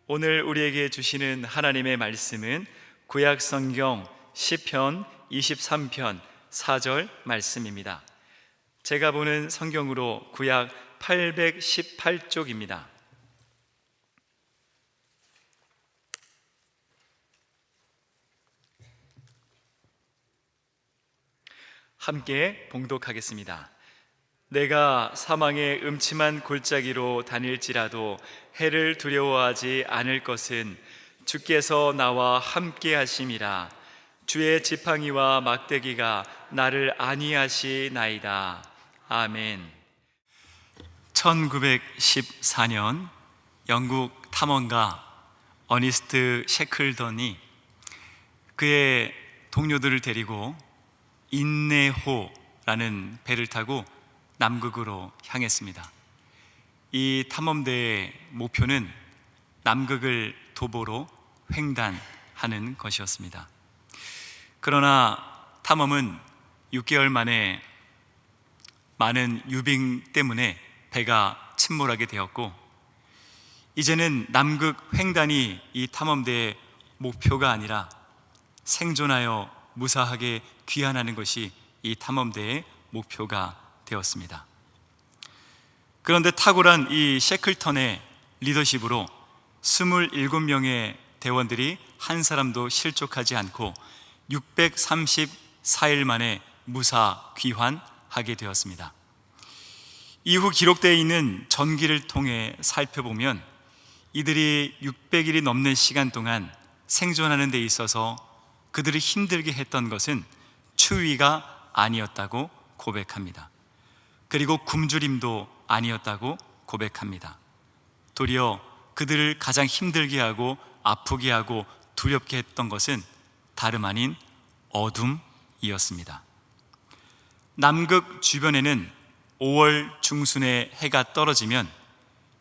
오늘 우리에게 주시는 하나님의 말씀은 구약 성경 시편 23편 4절 말씀입니다. 제가 보는 성경으로 구약 818쪽입니다. 함께 봉독하겠습니다. 내가 사망의 음침한 골짜기로 다닐지라도 해를 두려워하지 않을 것은 주께서 나와 함께 하심이라. 주의 지팡이와 막대기가 나를 안위하시나이다. 아멘. 1914년 영국 탐험가 어니스트 셰클던이 그의 동료들을 데리고 인내호라는 배를 타고 남극으로 향했습니다. 이 탐험대의 목표는 남극을 도보로 횡단하는 것이었습니다. 그러나 탐험은 6개월 만에 많은 유빙 때문에 배가 침몰하게 되었고, 이제는 남극 횡단이 이 탐험대의 목표가 아니라 생존하여 무사하게 귀환하는 것이 이 탐험대의 목표가 되었습니다. 그런데 탁월한 이 셰클턴의 리더십으로 27명의 대원들이 한 사람도 실족하지 않고 634일 만에 무사 귀환하게 되었습니다. 이후 기록되어 있는 전기를 통해 살펴보면 이들이 600일이 넘는 시간 동안 생존하는 데 있어서 그들이 힘들게 했던 것은 추위가 아니었다고 고백합니다. 그리고 굶주림도 아니었다고 고백합니다. 도리어 그들을 가장 힘들게 하고 아프게 하고 두렵게 했던 것은 다름 아닌 어둠이었습니다. 남극 주변에는 5월 중순에 해가 떨어지면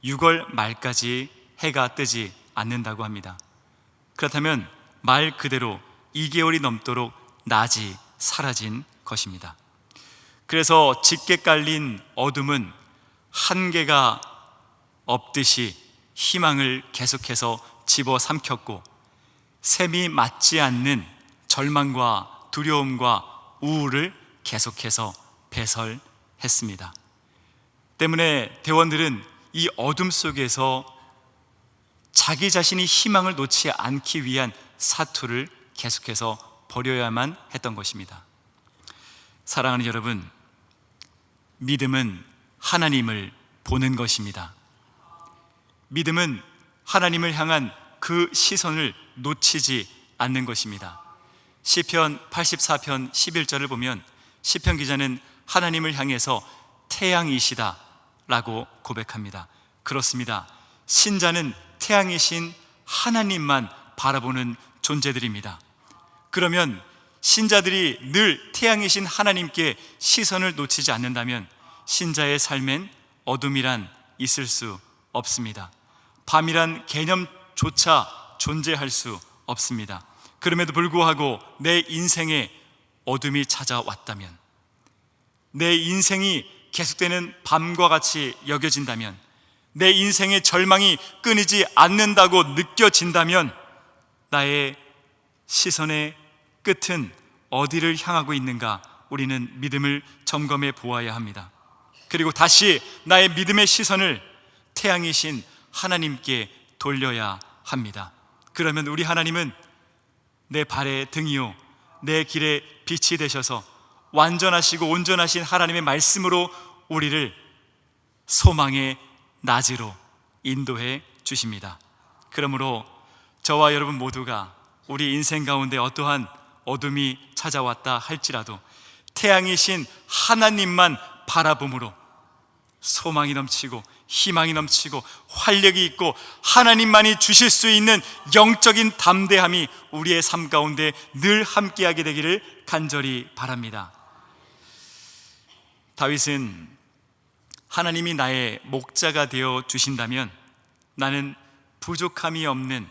6월 말까지 해가 뜨지 않는다고 합니다. 그렇다면 말 그대로 2개월이 넘도록 낮이 사라진 것입니다. 그래서 짙게 깔린 어둠은 한계가 없듯이 희망을 계속해서 집어삼켰고, 셈이 맞지 않는 절망과 두려움과 우울을 계속해서 배설했습니다. 때문에 대원들은 이 어둠 속에서 자기 자신이 희망을 놓지 않기 위한 사투를 계속해서 벌여야만 했던 것입니다. 사랑하는 여러분, 믿음은 하나님을 보는 것입니다. 믿음은 하나님을 향한 그 시선을 놓치지 않는 것입니다. 시편 84편 11절을 보면 시편 기자는 하나님을 향해서 태양이시다 라고 고백합니다. 그렇습니다. 신자는 태양이신 하나님만 바라보는 존재들입니다. 그러면 신자들이 늘 태양이신 하나님께 시선을 놓치지 않는다면 신자의 삶엔 어둠이란 있을 수 없습니다. 밤이란 개념조차 존재할 수 없습니다. 그럼에도 불구하고 내 인생에 어둠이 찾아왔다면, 내 인생이 계속되는 밤과 같이 여겨진다면, 내 인생의 절망이 끊이지 않는다고 느껴진다면 나의 시선의 끝은 어디를 향하고 있는가 우리는 믿음을 점검해 보아야 합니다. 그리고 다시 나의 믿음의 시선을 태양이신 하나님께 돌려야 합니다. 그러면 우리 하나님은 내 발의 등이요 내 길의 빛이 되셔서 완전하시고 온전하신 하나님의 말씀으로 우리를 소망의 낮으로 인도해 주십니다. 그러므로 저와 여러분 모두가 우리 인생 가운데 어떠한 어둠이 찾아왔다 할지라도 태양이신 하나님만 바라봄으로 소망이 넘치고 희망이 넘치고 활력이 있고 하나님만이 주실 수 있는 영적인 담대함이 우리의 삶 가운데 늘 함께하게 되기를 간절히 바랍니다. 다윗은 하나님이 나의 목자가 되어 주신다면 나는 부족함이 없는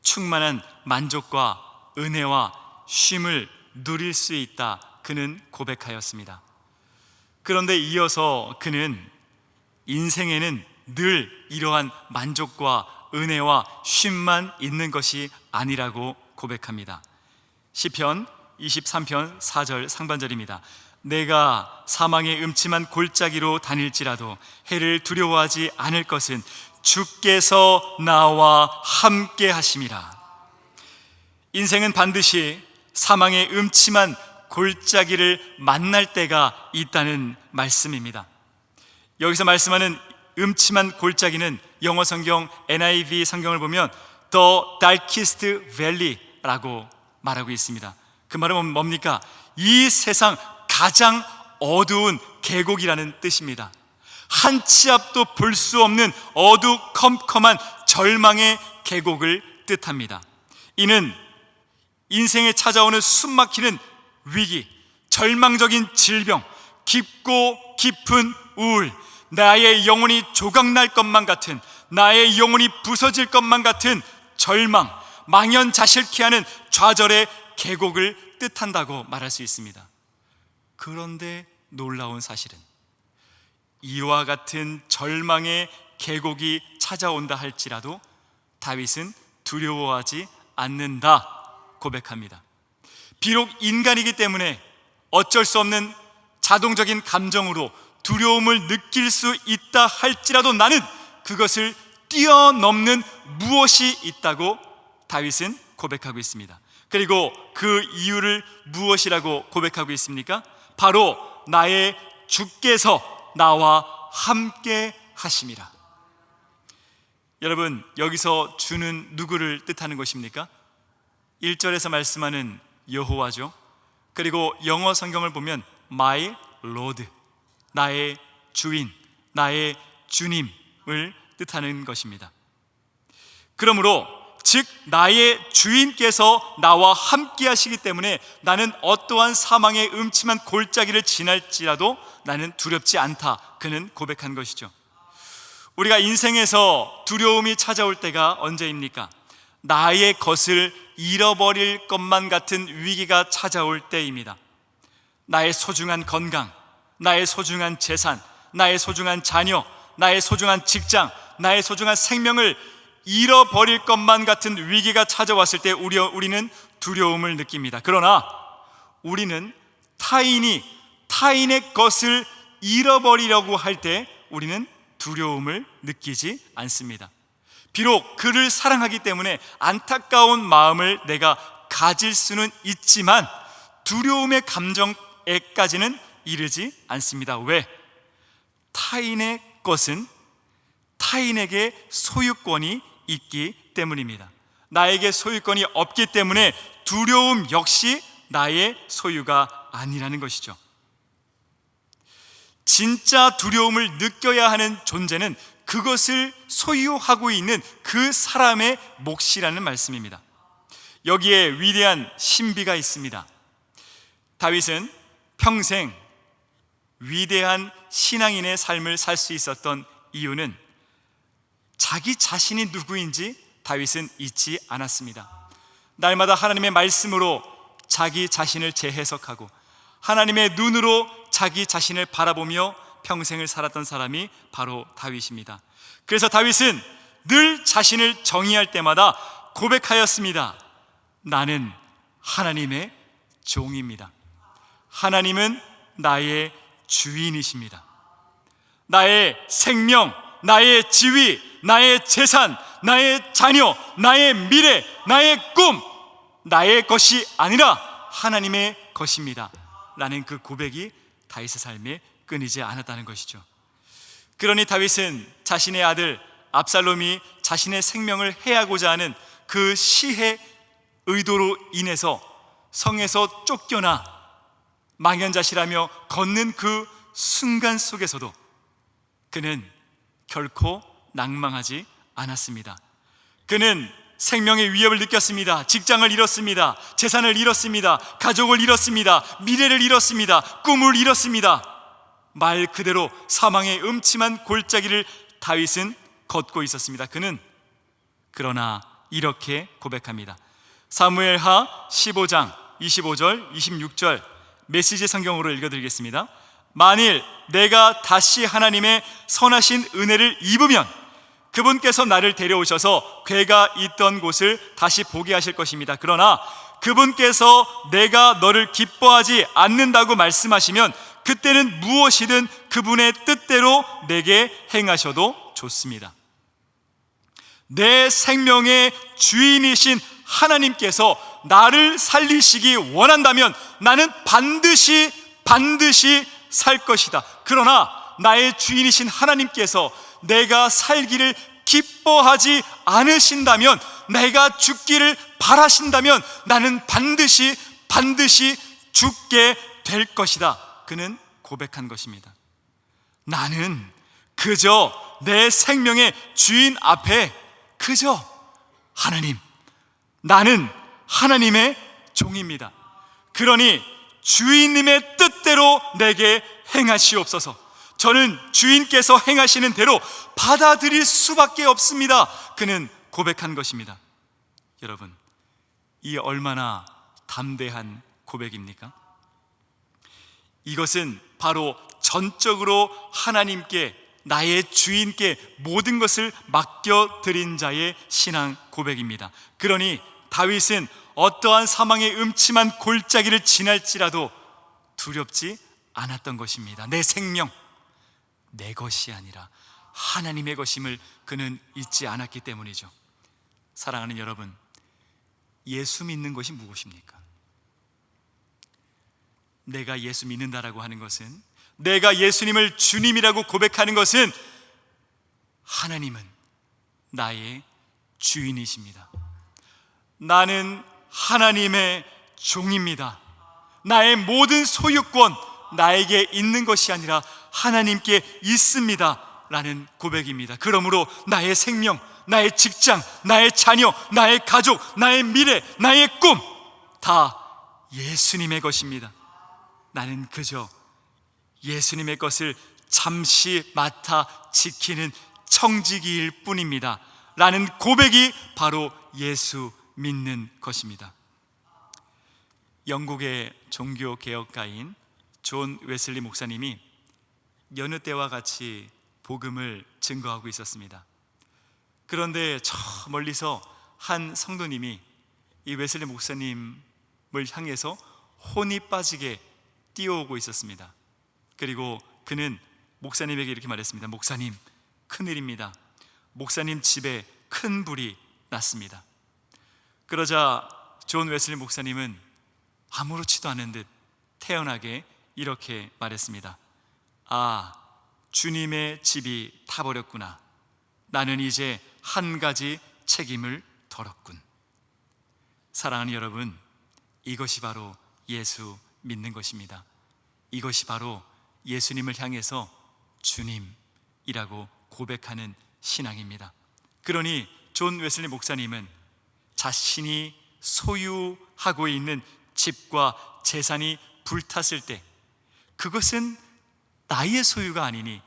충만한 만족과 은혜와 쉼을 누릴 수 있다, 그는 고백하였습니다. 그런데 이어서 그는 인생에는 늘 이러한 만족과 은혜와 쉼만 있는 것이 아니라고 고백합니다. 시편 23편 4절 상반절입니다. 내가 사망의 음침한 골짜기로 다닐지라도 해를 두려워하지 않을 것은 주께서 나와 함께 하심이라. 인생은 반드시 사망의 음침한 골짜기를 만날 때가 있다는 말씀입니다. 여기서 말씀하는 음침한 골짜기는 영어 성경 NIV 성경을 보면 The Darkest Valley라고 말하고 있습니다. 그 말은 뭡니까? 이 세상 가장 어두운 계곡이라는 뜻입니다. 한 치 앞도 볼 수 없는 어두컴컴한 절망의 계곡을 뜻합니다. 이는 인생에 찾아오는 숨막히는 위기, 절망적인 질병, 깊고 깊은 우울, 나의 영혼이 조각날 것만 같은, 나의 영혼이 부서질 것만 같은 절망, 망연자실케 하는 좌절의 계곡을 뜻한다고 말할 수 있습니다. 그런데 놀라운 사실은 이와 같은 절망의 계곡이 찾아온다 할지라도 다윗은 두려워하지 않는다 고백합니다. 비록 인간이기 때문에 어쩔 수 없는 자동적인 감정으로 두려움을 느낄 수 있다 할지라도 나는 그것을 뛰어넘는 무엇이 있다고 다윗은 고백하고 있습니다. 그리고 그 이유를 무엇이라고 고백하고 있습니까? 바로 나의 주께서 나와 함께 하심이라. 여러분, 여기서 주는 누구를 뜻하는 것입니까? 1절에서 말씀하는 여호와죠. 그리고 영어 성경을 보면 My Lord, 나의 주인, 나의 주님을 뜻하는 것입니다. 그러므로 즉 나의 주인께서 나와 함께 하시기 때문에 나는 어떠한 사망의 음침한 골짜기를 지날지라도 나는 두렵지 않다, 그는 고백한 것이죠. 우리가 인생에서 두려움이 찾아올 때가 언제입니까? 나의 것을 잃어버릴 것만 같은 위기가 찾아올 때입니다. 나의 소중한 건강, 나의 소중한 재산, 나의 소중한 자녀, 나의 소중한 직장, 나의 소중한 생명을 잃어버릴 것만 같은 위기가 찾아왔을 때 우리는 두려움을 느낍니다. 그러나 우리는 타인의 것을 잃어버리려고 할 때 우리는 두려움을 느끼지 않습니다. 비록 그를 사랑하기 때문에 안타까운 마음을 내가 가질 수는 있지만 두려움의 감정에까지는 이르지 않습니다. 왜? 타인의 것은 타인에게 소유권이 있기 때문입니다. 나에게 소유권이 없기 때문에 두려움 역시 나의 소유가 아니라는 것이죠. 진짜 두려움을 느껴야 하는 존재는 그것을 소유하고 있는 그 사람의 몫이라는 말씀입니다. 여기에 위대한 신비가 있습니다. 다윗은 평생 위대한 신앙인의 삶을 살 수 있었던 이유는 자기 자신이 누구인지 다윗은 잊지 않았습니다. 날마다 하나님의 말씀으로 자기 자신을 재해석하고 하나님의 눈으로 자기 자신을 바라보며 평생을 살았던 사람이 바로 다윗입니다. 그래서 다윗은 늘 자신을 정의할 때마다 고백하였습니다. 나는 하나님의 종입니다. 하나님은 나의 주인이십니다. 나의 생명, 나의 지위, 나의 재산, 나의 자녀, 나의 미래, 나의 꿈, 나의 것이 아니라 하나님의 것입니다 라는 그 고백이 다윗의 삶에 끊이지 않았다는 것이죠. 그러니 다윗은 자신의 아들 압살롬이 자신의 생명을 해하고자 하는 그 시해 의도로 인해서 성에서 쫓겨나 망연자실하며 걷는 그 순간 속에서도 그는 결코 낭망하지 않았습니다. 그는 생명의 위협을 느꼈습니다. 직장을 잃었습니다. 재산을 잃었습니다. 가족을 잃었습니다. 미래를 잃었습니다. 꿈을 잃었습니다. 말 그대로 사망의 음침한 골짜기를 다윗은 걷고 있었습니다. 그는 그러나 이렇게 고백합니다. 사무엘하 15장 25절 26절 메시지 성경으로 읽어드리겠습니다. 만일 내가 다시 하나님의 선하신 은혜를 입으면 그분께서 나를 데려오셔서 괴가 있던 곳을 다시 보게 하실 것입니다. 그러나 그분께서 내가 너를 기뻐하지 않는다고 말씀하시면 그때는 무엇이든 그분의 뜻대로 내게 행하셔도 좋습니다. 내 생명의 주인이신 하나님께서 나를 살리시기 원한다면 나는 반드시 살 것이다. 그러나 나의 주인이신 하나님께서 내가 살기를 기뻐하지 않으신다면, 내가 죽기를 바라신다면 나는 반드시 죽게 될 것이다. 그는 고백한 것입니다. 나는 그저 내 생명의 주인 앞에 그저 하나님, 나는 하나님의 종입니다. 그러니 주인님의 뜻대로 내게 행하시옵소서. 저는 주인께서 행하시는 대로 받아들일 수밖에 없습니다. 그는 고백한 것입니다. 여러분, 이 얼마나 담대한 고백입니까? 이것은 바로 전적으로 하나님께, 나의 주인께 모든 것을 맡겨드린 자의 신앙 고백입니다. 그러니 다윗은 어떠한 사망의 음침한 골짜기를 지날지라도 두렵지 않았던 것입니다. 내 생명, 내 것이 아니라 하나님의 것임을 그는 잊지 않았기 때문이죠. 사랑하는 여러분, 예수 믿는 것이 무엇입니까? 내가 예수 믿는다라고 하는 것은, 내가 예수님을 주님이라고 고백하는 것은, 하나님은 나의 주인이십니다. 나는 하나님의 종입니다. 나의 모든 소유권 나에게 있는 것이 아니라 하나님께 있습니다 라는 고백입니다. 그러므로 나의 생명, 나의 직장, 나의 자녀, 나의 가족, 나의 미래, 나의 꿈 다 예수님의 것입니다. 나는 그저 예수님의 것을 잠시 맡아 지키는 청지기일 뿐입니다 라는 고백이 바로 예수 믿는 것입니다. 영국의 종교개혁가인 존 웨슬리 목사님이 여느 때와 같이 복음을 증거하고 있었습니다. 그런데 저 멀리서 한 성도님이 이 웨슬리 목사님을 향해서 혼이 빠지게 뛰어오고 있었습니다. 그리고 그는 목사님에게 이렇게 말했습니다. 목사님, 큰일입니다. 목사님 집에 큰 불이 났습니다. 그러자 존 웨슬리 목사님은 아무렇지도 않은 듯 태연하게 이렇게 말했습니다. 아, 주님의 집이 타버렸구나. 나는 이제 한 가지 책임을 덜었군. 사랑하는 여러분, 이것이 바로 예수 믿는 것입니다. 이것이 바로 예수님을 향해서 주님이라고 고백하는 신앙입니다. 그러니 존 웨슬리 목사님은 자신이 소유하고 있는 집과 재산이 불탔을 때 그것은 나의 소유가 아니니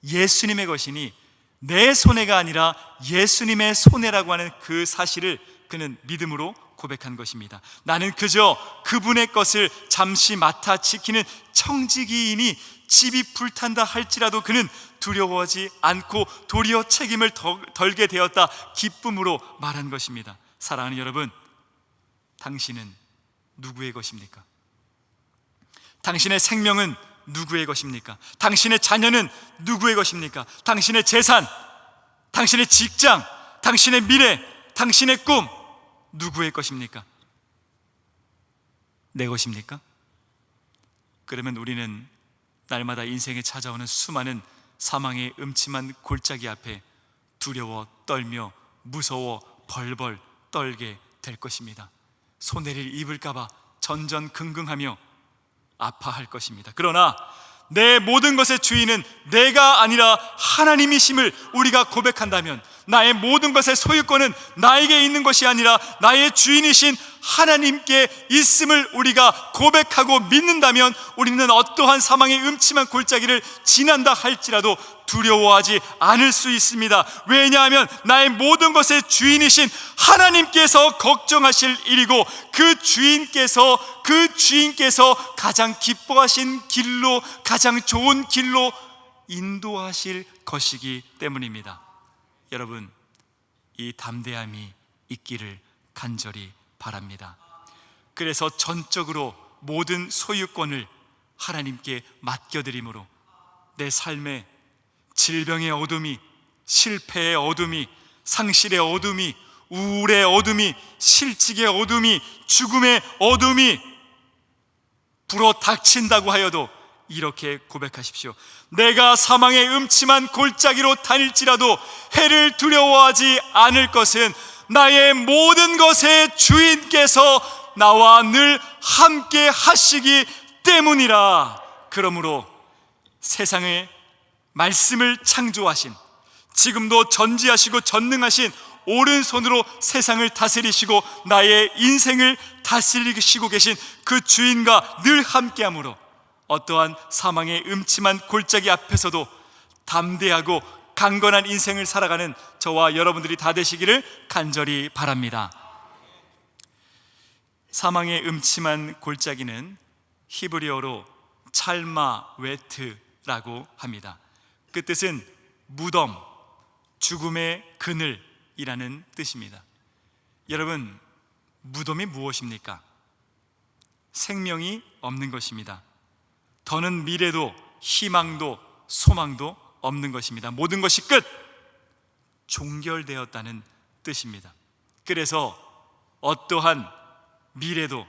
예수님의 것이니 내 손해가 아니라 예수님의 손해라고 하는 그 사실을 그는 믿음으로 고백한 것입니다. 나는 그저 그분의 것을 잠시 맡아 지키는 청지기이니 집이 불탄다 할지라도 그는 두려워하지 않고 도리어 책임을 덜게 되었다 기쁨으로 말한 것입니다. 사랑하는 여러분, 당신은 누구의 것입니까? 당신의 생명은 누구의 것입니까? 당신의 자녀는 누구의 것입니까? 당신의 재산, 당신의 직장, 당신의 미래, 당신의 꿈 누구의 것입니까? 내 것입니까? 그러면 우리는 날마다 인생에 찾아오는 수많은 사망의 음침한 골짜기 앞에 두려워 떨며 무서워 벌벌 떨게 될 것입니다. 손해를 입을까봐 전전긍긍하며 아파할 것입니다. 그러나 내 모든 것의 주인은 내가 아니라 하나님이심을 우리가 고백한다면, 나의 모든 것의 소유권은 나에게 있는 것이 아니라 나의 주인이신 하나님께 있음을 우리가 고백하고 믿는다면 우리는 어떠한 사망의 음침한 골짜기를 지난다 할지라도 두려워하지 않을 수 있습니다. 왜냐하면 나의 모든 것의 주인이신 하나님께서 걱정하실 일이고 그 주인께서 가장 기뻐하신 길로, 가장 좋은 길로 인도하실 것이기 때문입니다. 여러분, 이 담대함이 있기를 간절히 바랍니다. 그래서 전적으로 모든 소유권을 하나님께 맡겨드림으로 내 삶에 질병의 어둠이, 실패의 어둠이, 상실의 어둠이, 우울의 어둠이, 실직의 어둠이, 죽음의 어둠이 불어 닥친다고 하여도 이렇게 고백하십시오. 내가 사망의 음침한 골짜기로 다닐지라도 해를 두려워하지 않을 것은 나의 모든 것의 주인께서 나와 늘 함께 하시기 때문이라. 그러므로 세상의 말씀을 창조하신, 지금도 전지하시고 전능하신 오른손으로 세상을 다스리시고 나의 인생을 다스리시고 계신 그 주인과 늘 함께함으로 어떠한 사망의 음침한 골짜기 앞에서도 담대하고 강건한 인생을 살아가는 저와 여러분들이 다 되시기를 간절히 바랍니다. 사망의 음침한 골짜기는 히브리어로 찰마웨트라고 합니다. 그 뜻은 무덤, 죽음의 그늘이라는 뜻입니다. 여러분, 무덤이 무엇입니까? 생명이 없는 것입니다. 더는 미래도 희망도 소망도 없는 것입니다. 모든 것이 끝, 종결되었다는 뜻입니다. 그래서 어떠한 미래도,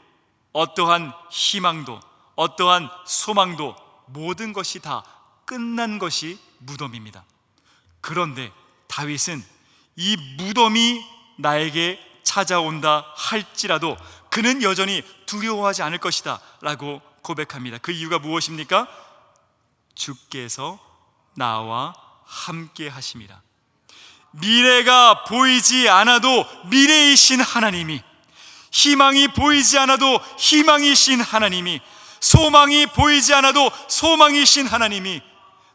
어떠한 희망도, 어떠한 소망도, 모든 것이 다 끝난 것이 무덤입니다. 그런데 다윗은 이 무덤이 나에게 찾아온다 할지라도 그는 여전히 두려워하지 않을 것이다 라고 고백합니다. 그 이유가 무엇입니까? 주께서 나와 함께 하심이라. 미래가 보이지 않아도 미래이신 하나님이, 희망이 보이지 않아도 희망이신 하나님이, 소망이 보이지 않아도 소망이신 하나님이,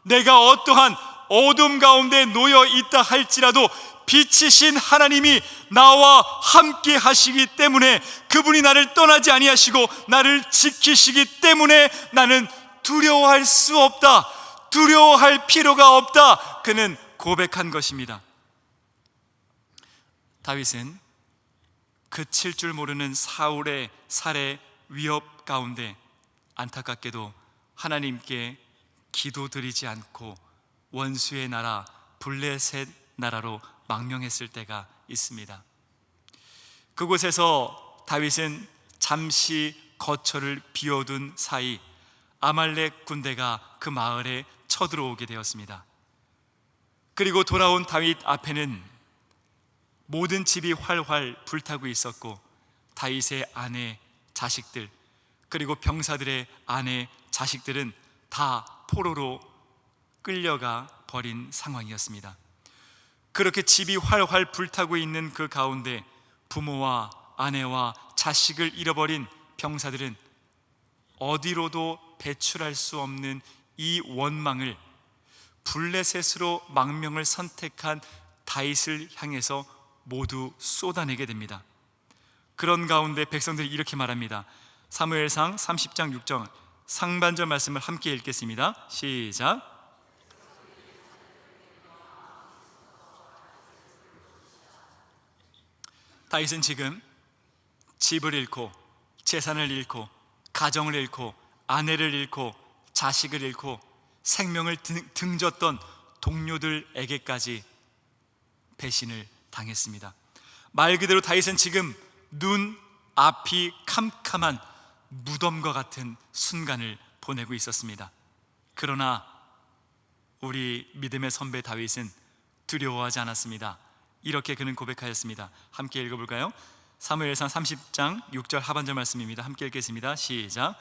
내가 어떠한 어둠 가운데 놓여 있다 할지라도 빛이신 하나님이 나와 함께 하시기 때문에, 그분이 나를 떠나지 아니하시고 나를 지키시기 때문에 나는 두려워할 수 없다, 두려워할 필요가 없다, 그는 고백한 것입니다. 다윗은 그칠 줄 모르는 사울의 살해 위협 가운데 안타깝게도 하나님께 기도드리지 않고 원수의 나라 블레셋 나라로 망명했을 때가 있습니다. 그곳에서 다윗은 잠시 거처를 비워둔 사이 아말렉 군대가 그 마을에 쳐들어오게 되었습니다. 그리고 돌아온 다윗 앞에는 모든 집이 활활 불타고 있었고 다윗의 아내, 자식들, 그리고 병사들의 아내, 자식들은 다 포로로 끌려가 버린 상황이었습니다. 그렇게 집이 활활 불타고 있는 그 가운데 부모와 아내와 자식을 잃어버린 병사들은 어디로도 배출할 수 없는 이 원망을 블레셋으로 망명을 선택한 다윗을 향해서 모두 쏟아내게 됩니다. 그런 가운데 백성들이 이렇게 말합니다. 사무엘상 30장 6절 상반절 말씀을 함께 읽겠습니다. 시작. 다윗은 지금 집을 잃고 재산을 잃고 가정을 잃고 아내를 잃고 자식을 잃고 생명을 등졌던 동료들에게까지 배신을 당했습니다. 말 그대로 다윗은 지금 눈 앞이 캄캄한 무덤과 같은 순간을 보내고 있었습니다. 그러나 우리 믿음의 선배 다윗은 두려워하지 않았습니다. 이렇게 그는 고백하였습니다. 함께 읽어볼까요? 사무엘상 30장 6절 하반절 말씀입니다. 함께 읽겠습니다. 시작.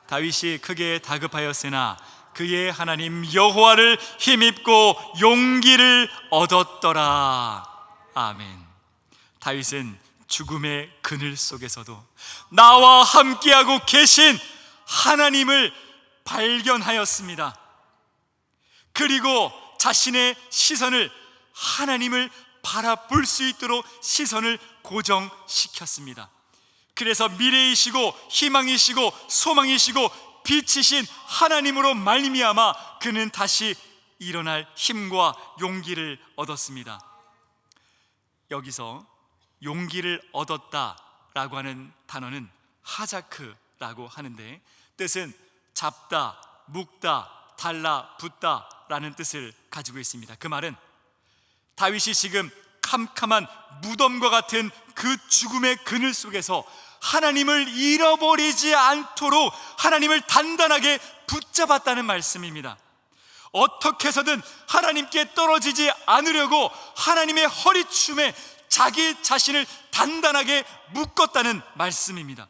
다윗이 크게 다급하였으나 그의 하나님 여호와를 힘입고 용기를 얻었더라. 아멘. 다윗은 죽음의 그늘 속에서도 나와 함께하고 계신 하나님을 발견하였습니다. 그리고 자신의 시선을 하나님을 바라볼 수 있도록 시선을 고정시켰습니다. 그래서 미래이시고 희망이시고 소망이시고 빛이신 하나님으로 말미암아 그는 다시 일어날 힘과 용기를 얻었습니다. 여기서 용기를 얻었다라고 하는 단어는 하자크라고 하는데, 뜻은 잡다, 묶다, 달라붙다 라는 뜻을 가지고 있습니다. 그 말은 다윗이 지금 캄캄한 무덤과 같은 그 죽음의 그늘 속에서 하나님을 잃어버리지 않도록 하나님을 단단하게 붙잡았다는 말씀입니다. 어떻게 해서든 하나님께 떨어지지 않으려고 하나님의 허리춤에 자기 자신을 단단하게 묶었다는 말씀입니다.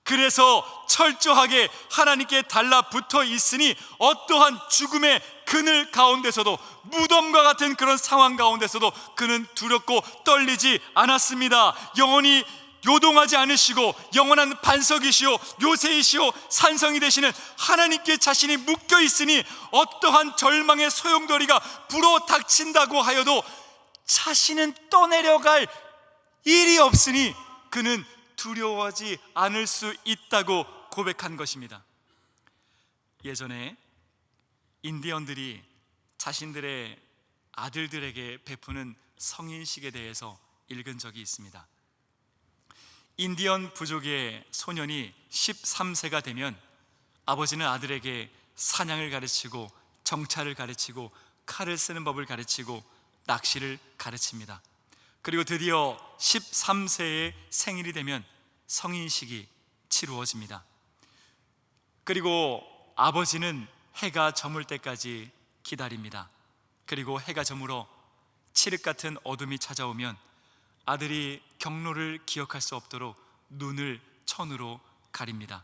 그래서 철저하게 하나님께 달라붙어 있으니 어떠한 죽음의 그늘 가운데서도, 무덤과 같은 그런 상황 가운데서도 그는 두렵고 떨리지 않았습니다. 영원히 요동하지 않으시고 영원한 반석이시오 요새이시오 산성이 되시는 하나님께 자신이 묶여 있으니 어떠한 절망의 소용돌이가 불어 닥친다고 하여도 자신은 떠내려갈 일이 없으니 그는 두려워하지 않을 수 있다고 고백한 것입니다. 예전에 인디언들이 자신들의 아들들에게 베푸는 성인식에 대해서 읽은 적이 있습니다. 인디언 부족의 소년이 13세가 되면 아버지는 아들에게 사냥을 가르치고 정찰을 가르치고 칼을 쓰는 법을 가르치고 낚시를 가르칩니다. 그리고 드디어 13세의 생일이 되면 성인식이 치루어집니다. 그리고 아버지는 해가 저물 때까지 기다립니다. 그리고 해가 저물어 칠흑 같은 어둠이 찾아오면 아들이 경로를 기억할 수 없도록 눈을 천으로 가립니다.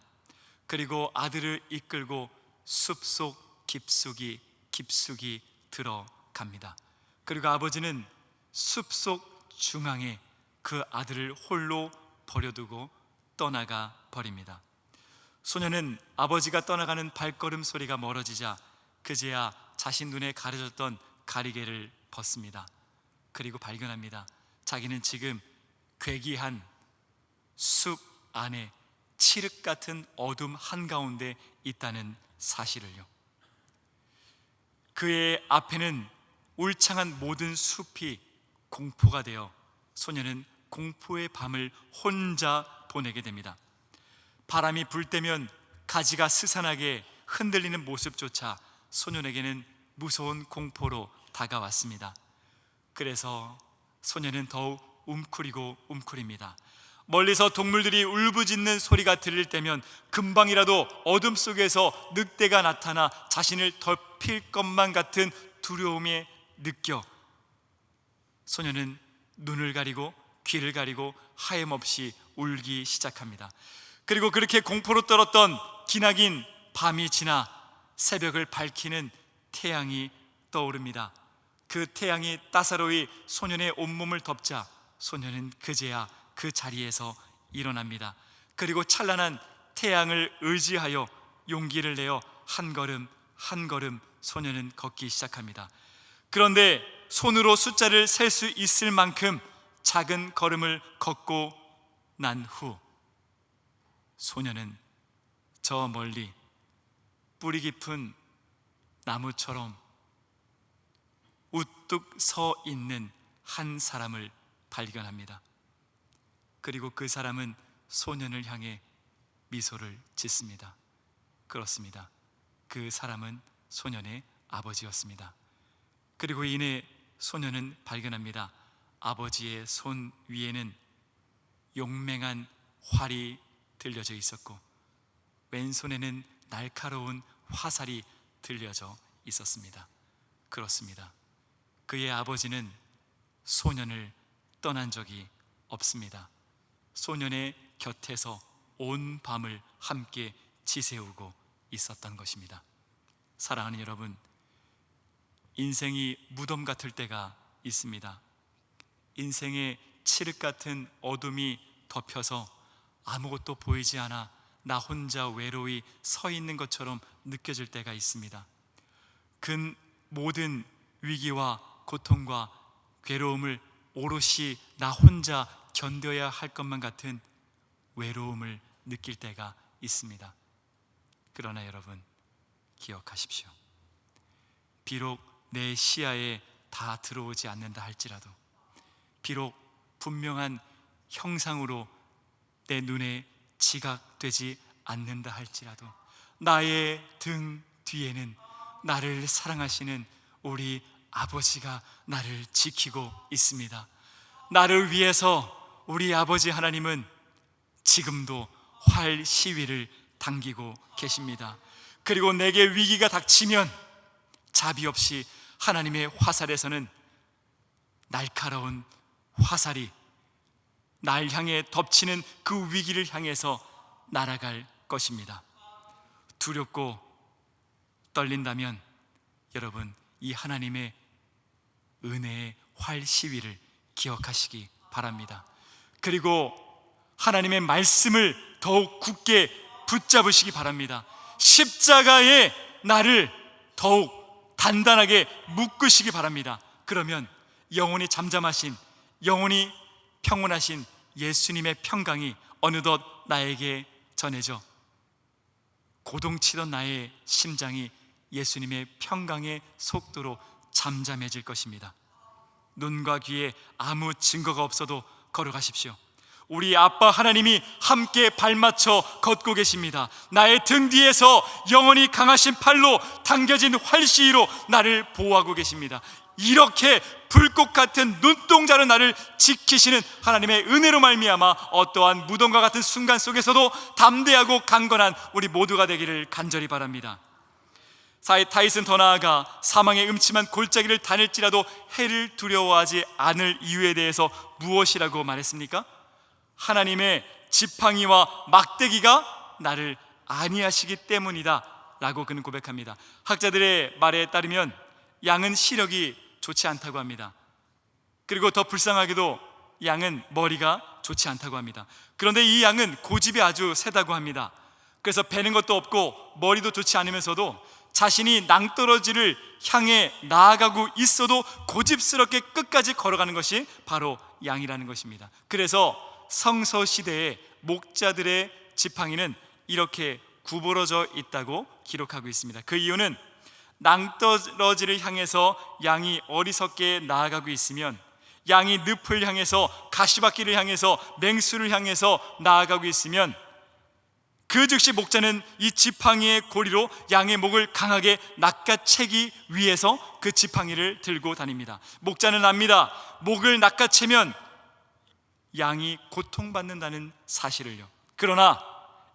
그리고 아들을 이끌고 숲속 깊숙이 들어갑니다. 그리고 아버지는 숲속 중앙에 그 아들을 홀로 버려두고 떠나가 버립니다. 소년은 아버지가 떠나가는 발걸음 소리가 멀어지자 그제야 자신 눈에 가려졌던 가리개를 벗습니다. 그리고 발견합니다. 자기는 지금 괴기한 숲 안에 칠흑 같은 어둠 한가운데 있다는 사실을요. 그의 앞에는 울창한 모든 숲이 공포가 되어 소년은 공포의 밤을 혼자 보내게 됩니다. 바람이 불 때면 가지가 스산하게 흔들리는 모습조차 소년에게는 무서운 공포로 다가왔습니다. 그래서 소년은 더욱 움츠립니다. 멀리서 동물들이 울부짖는 소리가 들릴 때면 금방이라도 어둠 속에서 늑대가 나타나 자신을 덮일 것만 같은 두려움에 느껴 소년은 눈을 가리고 귀를 가리고 하염없이 울기 시작합니다. 그리고 그렇게 공포로 떨었던 기나긴 밤이 지나 새벽을 밝히는 태양이 떠오릅니다. 그 태양이 따사로이 소년의 온몸을 덮자 소년은 그제야 그 자리에서 일어납니다. 그리고 찬란한 태양을 의지하여 용기를 내어 한 걸음 한 걸음 소년은 걷기 시작합니다. 그런데 손으로 숫자를 셀 수 있을 만큼 작은 걸음을 걷고 난 후 소년은 저 멀리 뿌리 깊은 나무처럼 우뚝 서 있는 한 사람을 발견합니다. 그리고 그 사람은 소년을 향해 미소를 짓습니다. 그렇습니다. 그 사람은 소년의 아버지였습니다. 그리고 이내 소년은 발견합니다. 아버지의 손 위에는 용맹한 활이 들려져 있었고 왼손에는 날카로운 화살이 들려져 있었습니다. 그렇습니다. 그의 아버지는 소년을 떠난 적이 없습니다. 소년의 곁에서 온 밤을 함께 지새우고 있었던 것입니다. 사랑하는 여러분, 인생이 무덤 같을 때가 있습니다. 인생의 칠흑 같은 어둠이 덮여서 아무것도 보이지 않아 나 혼자 외로이 서 있는 것처럼 느껴질 때가 있습니다. 그 모든 위기와 고통과 괴로움을 오롯이 나 혼자 견뎌야 할 것만 같은 외로움을 느낄 때가 있습니다. 그러나 여러분, 기억하십시오. 비록 내 시야에 다 들어오지 않는다 할지라도, 비록 분명한 형상으로 내 눈에 지각되지 않는다 할지라도 나의 등 뒤에는 나를 사랑하시는 우리 아버지가 나를 지키고 있습니다. 나를 위해서 우리 아버지 하나님은 지금도 활 시위를 당기고 계십니다. 그리고 내게 위기가 닥치면 자비 없이 하나님의 화살에서는 날카로운 화살이 날 향해 덮치는 그 위기를 향해서 날아갈 것입니다. 두렵고 떨린다면 여러분, 이 하나님의 은혜의 활 시위를 기억하시기 바랍니다. 그리고 하나님의 말씀을 더욱 굳게 붙잡으시기 바랍니다. 십자가에 나를 더욱 단단하게 묶으시기 바랍니다. 그러면 영원히 잠잠하신, 영원히 평온하신 예수님의 평강이 어느덧 나에게 전해져 고동치던 나의 심장이 예수님의 평강의 속도로 잠잠해질 것입니다. 눈과 귀에 아무 증거가 없어도 걸어가십시오. 우리 아빠 하나님이 함께 발맞춰 걷고 계십니다. 나의 등 뒤에서 영원히 강하신 팔로 당겨진 활시위로 나를 보호하고 계십니다. 이렇게 불꽃 같은 눈동자로 나를 지키시는 하나님의 은혜로 말미암아 어떠한 무덤과 같은 순간 속에서도 담대하고 강건한 우리 모두가 되기를 간절히 바랍니다. 다윗은 더 나아가 사망의 음침한 골짜기를 다닐지라도 해를 두려워하지 않을 이유에 대해서 무엇이라고 말했습니까? 하나님의 지팡이와 막대기가 나를 안위하시기 때문이다 라고 그는 고백합니다. 학자들의 말에 따르면 양은 시력이 좋지 않다고 합니다. 그리고 더 불쌍하게도 양은 머리가 좋지 않다고 합니다. 그런데 이 양은 고집이 아주 세다고 합니다. 그래서 배는 것도 없고 머리도 좋지 않으면서도 자신이 낭떠러지를 향해 나아가고 있어도 고집스럽게 끝까지 걸어가는 것이 바로 양이라는 것입니다. 그래서 성서시대의 목자들의 지팡이는 이렇게 구부러져 있다고 기록하고 있습니다. 그 이유는 낭떠러지를 향해서 양이 어리석게 나아가고 있으면, 양이 늪을 향해서, 가시밭길을 향해서, 맹수를 향해서 나아가고 있으면 그 즉시 목자는 이 지팡이의 고리로 양의 목을 강하게 낚아채기 위해서 그 지팡이를 들고 다닙니다. 목자는 압니다. 목을 낚아채면 양이 고통받는다는 사실을요. 그러나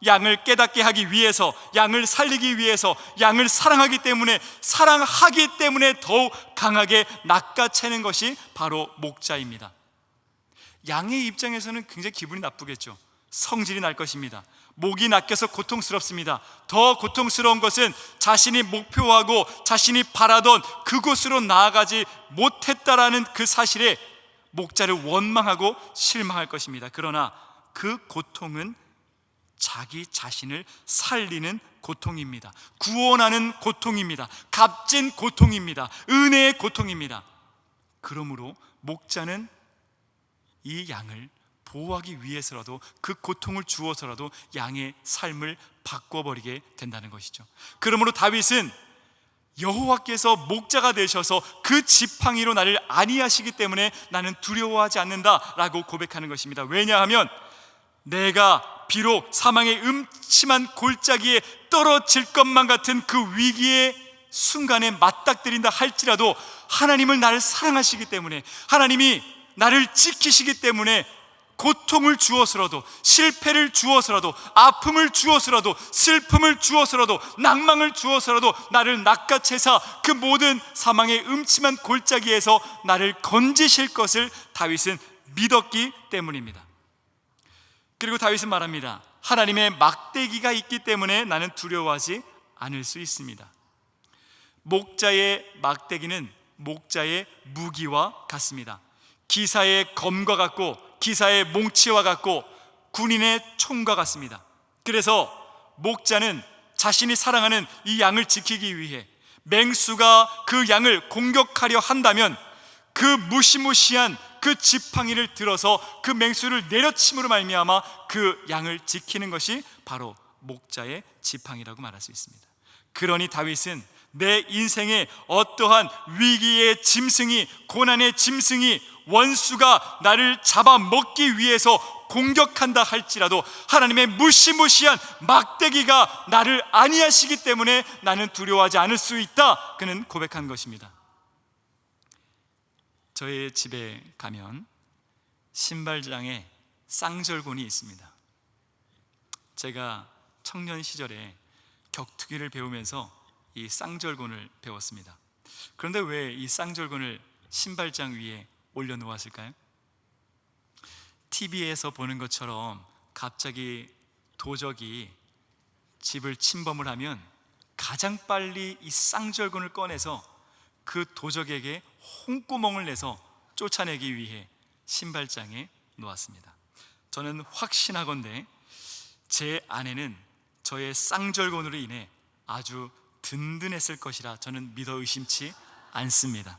양을 깨닫게 하기 위해서, 양을 살리기 위해서, 양을 사랑하기 때문에 더욱 강하게 낚아채는 것이 바로 목자입니다. 양의 입장에서는 굉장히 기분이 나쁘겠죠. 성질이 날 것입니다. 목이 낚여서 고통스럽습니다. 더 고통스러운 것은 자신이 목표하고 자신이 바라던 그곳으로 나아가지 못했다라는 그 사실에 목자를 원망하고 실망할 것입니다. 그러나 그 고통은 자기 자신을 살리는 고통입니다. 구원하는 고통입니다. 값진 고통입니다. 은혜의 고통입니다. 그러므로 목자는 이 양을 보호하기 위해서라도, 그 고통을 주어서라도 양의 삶을 바꿔버리게 된다는 것이죠. 그러므로 다윗은 여호와께서 목자가 되셔서 그 지팡이로 나를 안위하시기 때문에 나는 두려워하지 않는다라고 고백하는 것입니다. 왜냐하면 내가 비록 사망의 음침한 골짜기에 떨어질 것만 같은 그 위기의 순간에 맞닥뜨린다 할지라도 하나님은 나를 사랑하시기 때문에, 하나님이 나를 지키시기 때문에 고통을 주어서라도, 실패를 주어서라도, 아픔을 주어서라도, 슬픔을 주어서라도, 낭망을 주어서라도 나를 낚아채사 그 모든 사망의 음침한 골짜기에서 나를 건지실 것을 다윗은 믿었기 때문입니다. 그리고 다윗은 말합니다. 하나님의 막대기가 있기 때문에 나는 두려워하지 않을 수 있습니다. 목자의 막대기는 목자의 무기와 같습니다. 기사의 검과 같고, 기사의 몽치와 같고, 군인의 총과 같습니다. 그래서 목자는 자신이 사랑하는 이 양을 지키기 위해 맹수가 그 양을 공격하려 한다면 그 무시무시한 그 지팡이를 들어서 그 맹수를 내려침으로 말미암아 그 양을 지키는 것이 바로 목자의 지팡이라고 말할 수 있습니다. 그러니 다윗은 내 인생에 어떠한 위기의 짐승이, 고난의 짐승이 원수가 나를 잡아먹기 위해서 공격한다 할지라도 하나님의 무시무시한 막대기가 나를 안위하시기 때문에 나는 두려워하지 않을 수 있다. 그는 고백한 것입니다. 저희 집에 가면 신발장에 쌍절곤이 있습니다. 제가 청년 시절에 격투기를 배우면서 이 쌍절곤을 배웠습니다. 그런데 왜 이 쌍절곤을 신발장 위에 올려놓았을까요? TV에서 보는 것처럼 갑자기 도적이 집을 침범을 하면 가장 빨리 이 쌍절곤을 꺼내서 그 도적에게 홍구멍을 내서 쫓아내기 위해 신발장에 놓았습니다. 저는 확신하건대 제 아내는 저의 쌍절곤으로 인해 아주 든든했을 것이라 저는 믿어 의심치 않습니다.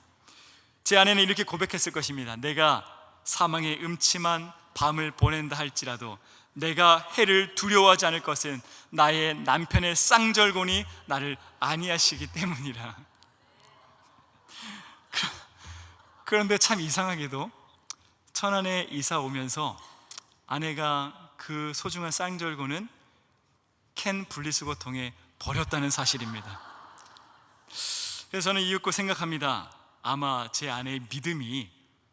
제 아내는 이렇게 고백했을 것입니다. 내가 사망의 음침한 밤을 보낸다 할지라도 내가 해를 두려워하지 않을 것은 나의 남편의 쌍절곤이 나를 안위하시기 때문이라. 그런데 참 이상하게도 천안에 이사 오면서 아내가 그 소중한 쌍절곤은 캔 분리수거통에 버렸다는 사실입니다. 그래서 저는 이윽고 생각합니다. 아마 제 아내의 믿음이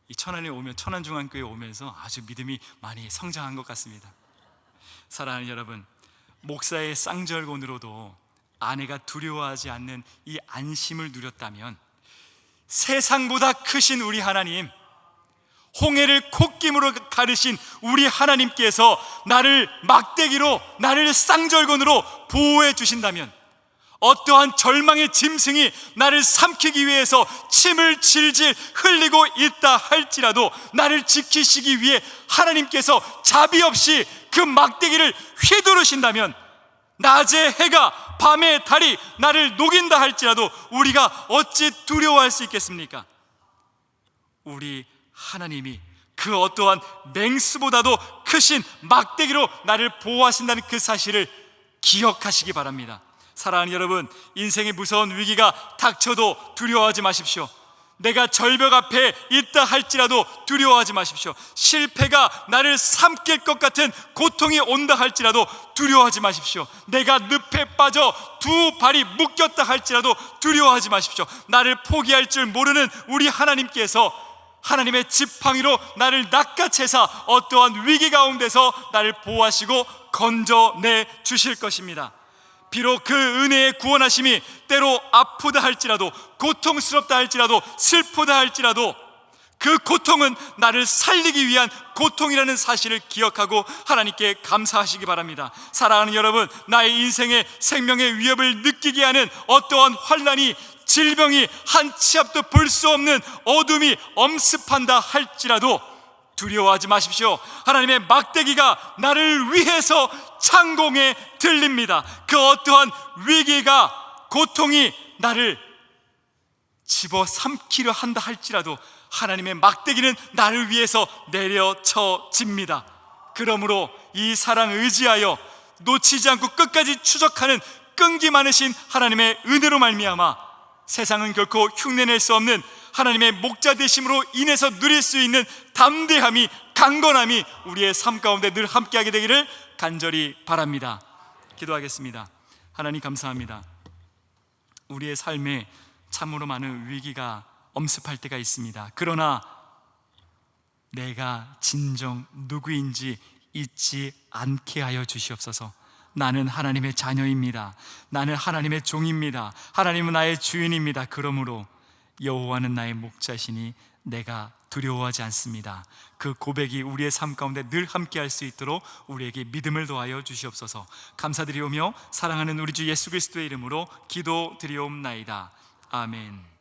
이 천안에 오면, 천안중앙교회에 오면서 아주 믿음이 많이 성장한 것 같습니다. 사랑하는 여러분, 목사의 쌍절곤으로도 아내가 두려워하지 않는 이 안심을 누렸다면 세상보다 크신 우리 하나님, 홍해를 콧김으로 가르신 우리 하나님께서 나를 막대기로, 나를 쌍절곤으로 보호해 주신다면, 어떠한 절망의 짐승이 나를 삼키기 위해서 침을 질질 흘리고 있다 할지라도 나를 지키시기 위해 하나님께서 자비 없이 그 막대기를 휘두르신다면, 낮의 해가 밤의 달이 나를 녹인다 할지라도 우리가 어찌 두려워할 수 있겠습니까? 우리 하나님이 그 어떠한 맹수보다도 크신 막대기로 나를 보호하신다는 그 사실을 기억하시기 바랍니다. 사랑하는 여러분, 인생의 무서운 위기가 닥쳐도 두려워하지 마십시오. 내가 절벽 앞에 있다 할지라도 두려워하지 마십시오. 실패가 나를 삼킬 것 같은 고통이 온다 할지라도 두려워하지 마십시오. 내가 늪에 빠져 두 발이 묶였다 할지라도 두려워하지 마십시오. 나를 포기할 줄 모르는 우리 하나님께서 하나님의 지팡이로 나를 낚아채사 어떠한 위기 가운데서 나를 보호하시고 건져내 주실 것입니다. 비록 그 은혜의 구원하심이 때로 아프다 할지라도, 고통스럽다 할지라도, 슬프다 할지라도 그 고통은 나를 살리기 위한 고통이라는 사실을 기억하고 하나님께 감사하시기 바랍니다. 사랑하는 여러분, 나의 인생의 생명의 위협을 느끼게 하는 어떠한 환난이, 질병이, 한 치 앞도 볼 수 없는 어둠이 엄습한다 할지라도 두려워하지 마십시오. 하나님의 막대기가 나를 위해서 창공에 들립니다. 그 어떠한 위기가, 고통이 나를 집어삼키려 한다 할지라도 하나님의 막대기는 나를 위해서 내려쳐집니다. 그러므로 이 사랑 의지하여 놓치지 않고 끝까지 추적하는 끈기 많으신 하나님의 은혜로 말미암아 세상은 결코 흉내낼 수 없는 하나님의 목자 되심으로 인해서 누릴 수 있는 담대함이, 강건함이 우리의 삶 가운데 늘 함께하게 되기를 간절히 바랍니다. 기도하겠습니다. 하나님 감사합니다. 우리의 삶에 참으로 많은 위기가 엄습할 때가 있습니다. 그러나 내가 진정 누구인지 잊지 않게 하여 주시옵소서. 나는 하나님의 자녀입니다. 나는 하나님의 종입니다. 하나님은 나의 주인입니다. 그러므로 여호와는 나의 목자시니 내가 두려워하지 않습니다. 그 고백이 우리의 삶 가운데 늘 함께할 수 있도록 우리에게 믿음을 더하여 주시옵소서. 감사드리오며 사랑하는 우리 주 예수 그리스도의 이름으로 기도드리옵나이다. 아멘.